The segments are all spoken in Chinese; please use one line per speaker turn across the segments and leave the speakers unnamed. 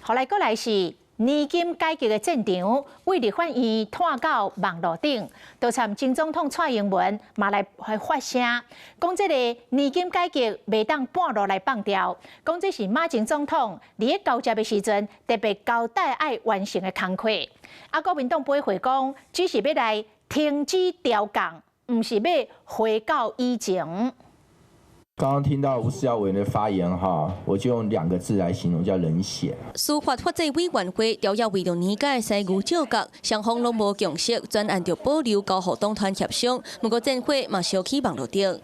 后来过来是年金改革的战场，为立法院拖到网络顶，都参前总统蔡英文嘛来发声，讲这个年金改革袂当半路来放掉，讲这是前总统伫咧交接的时阵特别交代爱完成的工课。国民党批回讲，只是要来停止调降，唔是要回到以前。
刚刚听到吴思瑶委员的发言哈，我就用2个字来形容，叫冷血。
司法法制委员会调查为了年改西牛照角，双方拢无共识，专案着保留交互党团协商，不过战火嘛烧起网络顶。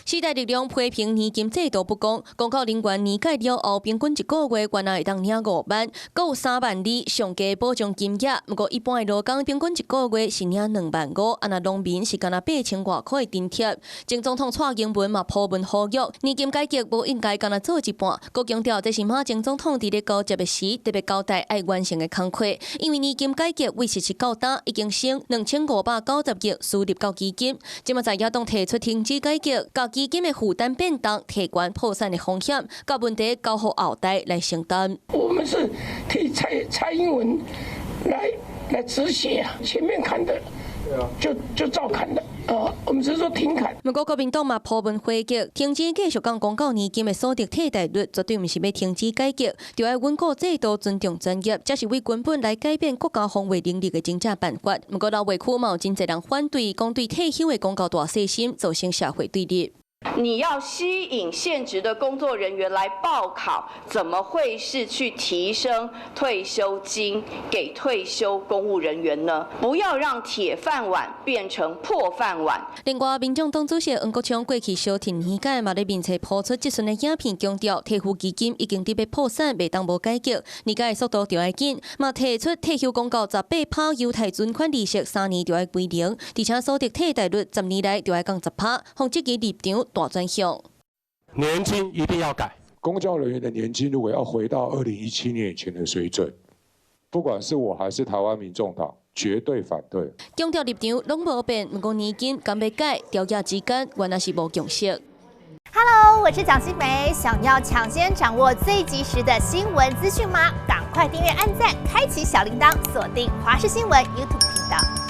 时代力量批评年金制度不公，公告人员年改了后，平均1个月原来会当领5万，搁有3万2上加保障金额。不过一般的劳工平均1个月是领2万5，啊那农民是干那8000外块的津贴。前总统蔡英文嘛破文呼吁，年金改革无应该干那做一半，搁强调这是前总统伫咧交接的时特别交代爱完成的工课，因为年金改革为实施到今已经省2590亿输入到基金，即马在野党提出停止改革，基金的负担变重，提悬破产的风险，甲问题交互后代来承担。
我们是替蔡英文来止血啊，前面砍的就照砍的。我们只是说停砍。
不过国民党嘛破文回击，停止继续讲公告年金的所得替代率，绝对不是要停止改革，就要稳固制度，尊重专业，这是为根本来改变国家防卫能力的真正办法。不过老委区嘛有真侪人反对，讲对退休的公告大细心，造成社会对立。
你要吸引现职的工作人员来报考，怎么会是去提升退休金给退休公务人员呢？不要让铁饭碗变成破饭碗。
另外，民众党主席黄国昌过去小停年改嘛，咧面册抛出即阵的影片，强调退休基金已经伫要破产，袂当无改革，年改的速度就要紧。嘛提出退休公告18%犹太存款利息3年就要归零，而且所得替代率10年来就要降10%，方积极立场。 大转向，
年金一定要改。
公教人员的年金如果要回到2017年以前的水准，不管是我还是台湾民众党，绝对反对。
强调立场拢无变，不过年金敢要改，调价之间原来是无共识。
Hello， 我是蒋欣梅，想要抢先掌握最及时的新闻资讯吗？赶快订阅、按赞、开启小铃铛，锁定华视新闻 YouTube 频道。